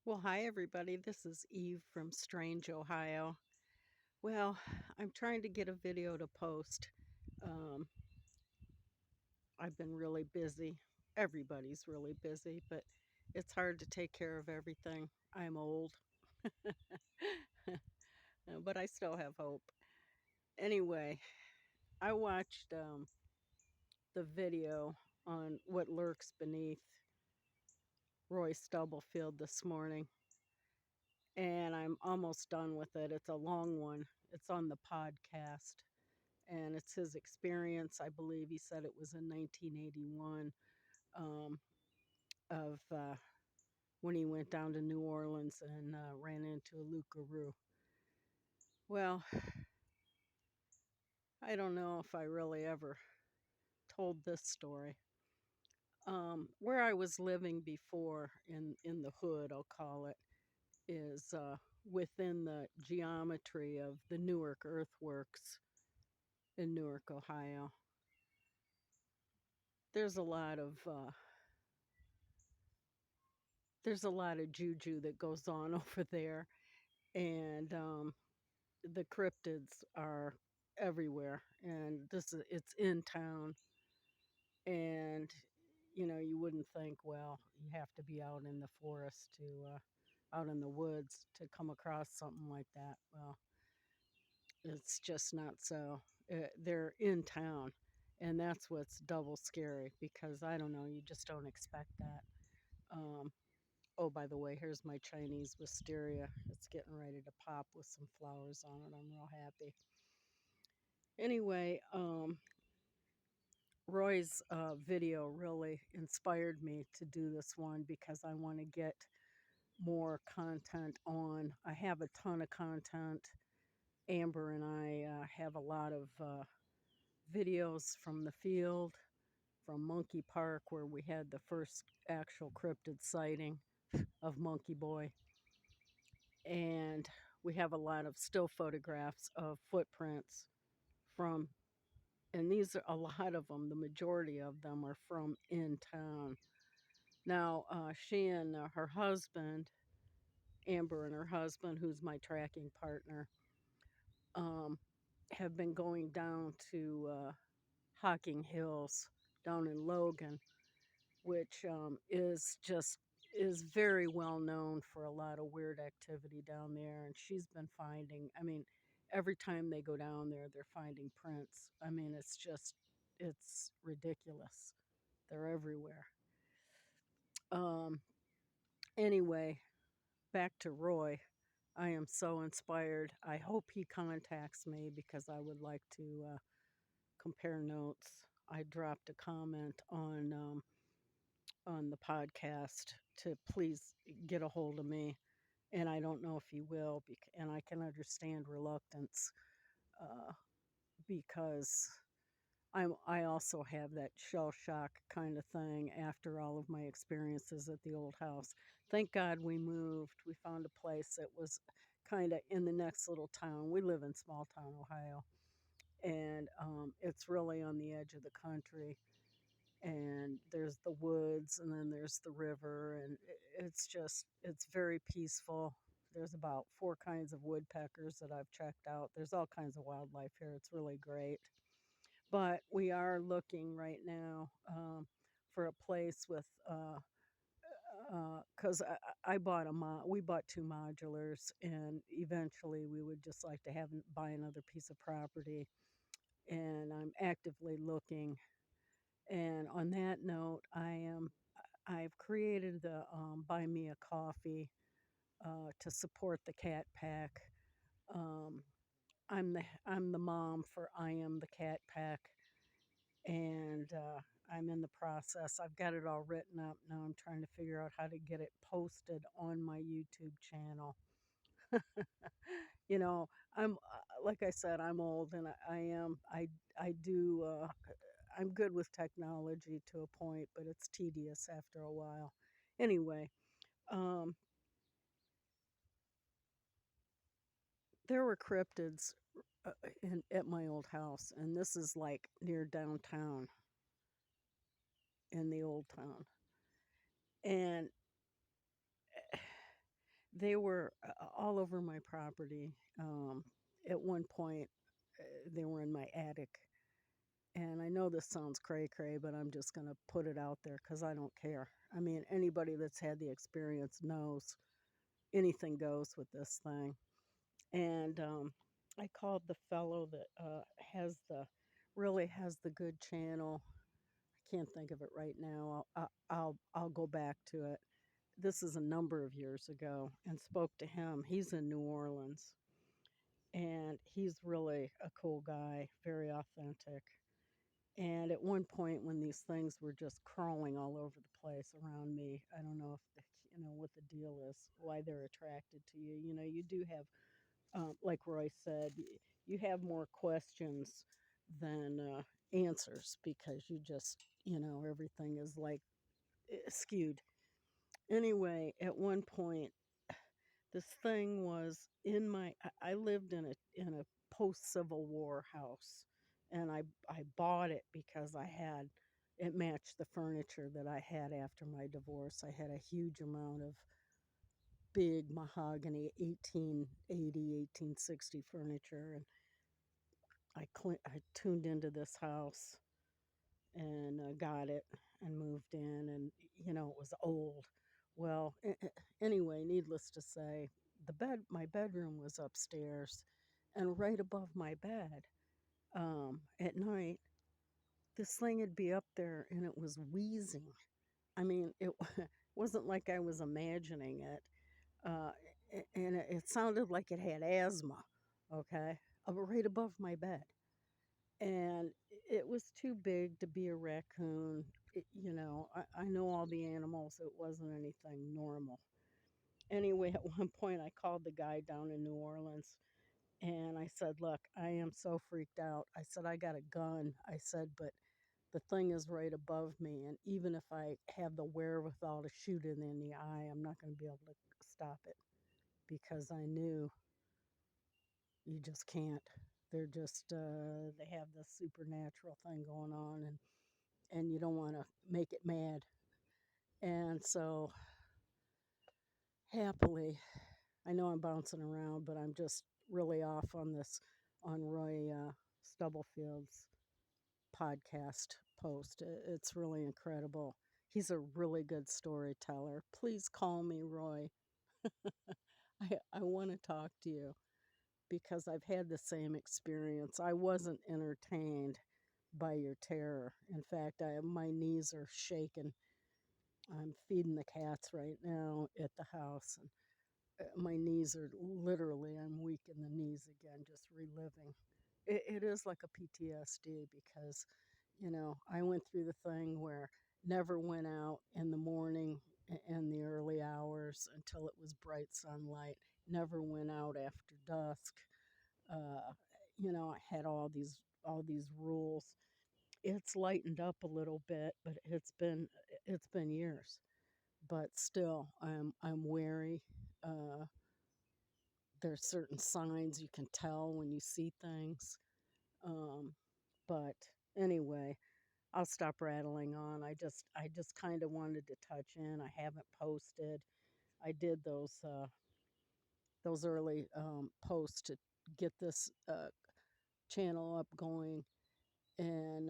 Well, hi everybody. This is Eve from Strange, Ohio. Well, I'm trying to get a video to post. Um, I've been really busy. Everybody's really busy, but it's hard to take care of everything. I'm old, but I still have hope. Anyway, I watched the video on what lurks beneath Roy Stubblefield this morning, and I'm almost done with it. It's a long one, it's on the podcast. And it's his experience. I believe he said it was in 1981 um, of when he went down to New Orleans and ran into a Lucaroo. Well, I don't know if I really ever told this story. Where I was living before in the hood, I'll call it, is within the geometry of the Newark Earthworks in Newark, Ohio. There's a lot of juju that goes on over there, and the cryptids are everywhere. And it's in town, and you wouldn't think, well, you have to be out in the forest to out in the woods to come across something like that. Well, it's just not so. They're in town, and that's what's double scary, because I don't know, you just don't expect that. um, Oh, by the way, here's my Chinese wisteria. It's getting ready to pop with some flowers on it. I'm real happy. Anyway, Roy's video really inspired me to do this one, because I want to get more content on. I have a ton of content. Amber and I have a lot of videos from the field, from Monkey Park, where we had the first actual cryptid sighting of Monkey Boy. And we have a lot of still photographs of footprints from, and these are a lot of them, the majority of them are from in town. Now, she and her husband, Amber and her husband, who's my tracking partner, um, have been going down to Hocking Hills down in Logan, which is very well known for a lot of weird activity down there. And she's been finding, I mean, every time they go down there, they're finding prints. I mean, it's ridiculous. They're everywhere. Um, anyway, back to Roy. I am so inspired. I hope he contacts me, because I would like to compare notes. I dropped a comment on the podcast to please get a hold of me, and I don't know if he will. And I can understand reluctance, uh, because I also have that shell shock kind of thing after all of my experiences at the old house. Thank God we moved. We found a place that was kind of in the next little town. We live in small town Ohio, and it's really on the edge of the country. And there's the woods, and then there's the river, and it's very peaceful. There's about four kinds of woodpeckers that I've checked out. There's all kinds of wildlife here. It's really great. But we are looking right now, for a place with because we bought two modulars, and eventually we would just like to buy another piece of property. And I'm actively looking. And on that note, I've created the Buy Me a Coffee to support the cat pack. Um, I'm the mom for I Am the Cat Pack, and I'm in the process. I've got it all written up. Now I'm trying to figure out how to get it posted on my YouTube channel. I'm like I said, I'm old, and I do. I'm good with technology to a point, but it's tedious after a while. Anyway, um, there were cryptids at my old house, and this is like near downtown in the old town. And They were all over my property. At one point, they were in my attic. And I know this sounds cray cray, but I'm just going to put it out there because I don't care. I mean, anybody that's had the experience knows anything goes with this thing. And I called the fellow that has the really has the good channel. I can't think of it right now. I'll go back to it. This is a number of years ago, and spoke to him. He's in New Orleans, and he's really a cool guy, very authentic. And at one point, when these things were just crawling all over the place around me, I don't know if what the deal is, why they're attracted to you. You do have, like Roy said, you have more questions than answers because you just, everything is like skewed. Anyway, at one point, this thing was in my. I lived in a post Civil War house, and I bought it because it matched the furniture that I had after my divorce. I had a huge amount of big mahogany 1880, 1860 furniture, and I tuned into this house and got it and moved in, and it was old. Well, anyway, needless to say, my bedroom was upstairs, and right above my bed, at night, this thing would be up there, and it was wheezing. I mean, it wasn't like I was imagining it, uh, and it sounded like it had asthma. Okay, right above my bed, and it was too big to be a raccoon. I know all the animals. It wasn't anything normal. Anyway, at one point, I called the guy down in New Orleans and I said, "Look, I am so freaked out." I said, "I got a gun." I said, "But the thing is right above me. And even if I have the wherewithal to shoot it in the eye, I'm not going to be able to stop it because I knew you just can't. They have this supernatural thing going on, and you don't want to make it mad." And so, happily, I know I'm bouncing around, but I'm just really off on on Roy Stubblefield's podcast post. It's really incredible. He's a really good storyteller. Please call me Roy. I want to talk to you because I've had the same experience. I wasn't entertained by your terror. In fact, my knees are shaking. I'm feeding the cats right now at the house, and my knees are literally, I'm weak in the knees again, just reliving. It is like a PTSD because, I went through the thing where never went out in the morning and the early hours until it was bright sunlight, never went out after dusk. Uh, I had all these rules. It's lightened up a little bit, but it's been years. But still, I'm wary. Uh, there's certain signs you can tell when you see things. Um, but anyway, I'll stop rattling on. I just kind of wanted to touch in. I haven't posted. I did those early posts to get this channel up going, and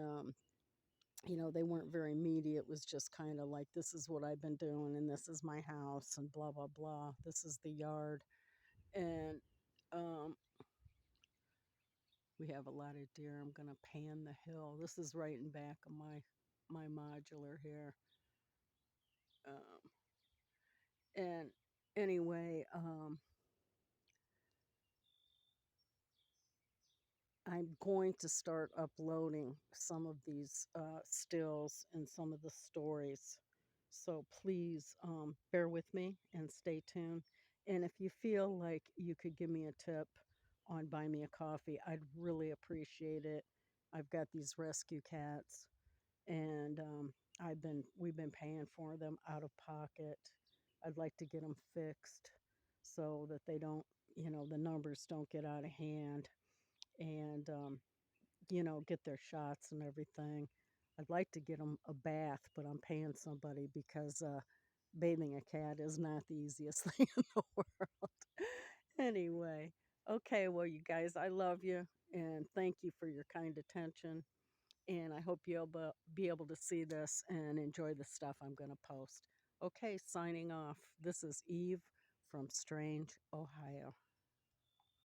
they weren't very meaty. It was just kind of like, this is what I've been doing, and this is my house, and blah blah blah. This is the yard, and um, we have a lot of deer. I'm gonna pan the hill. This is right in back of my modular here. Um, and anyway, I'm going to start uploading some of these stills and some of the stories. So please bear with me and stay tuned. And if you feel like you could give me a tip on Buy Me a Coffee, I'd really appreciate it. I've got these rescue cats, and we've been paying for them out of pocket. I'd like to get them fixed so that they don't, the numbers don't get out of hand, and get their shots and everything. I'd like to get them a bath, but I'm paying somebody because bathing a cat is not the easiest thing in the world. Anyway, okay, well, you guys, I love you and thank you for your kind attention. And I hope you'll be able to see this and enjoy the stuff I'm going to post. Okay, signing off. This is Eve from Strange, Ohio.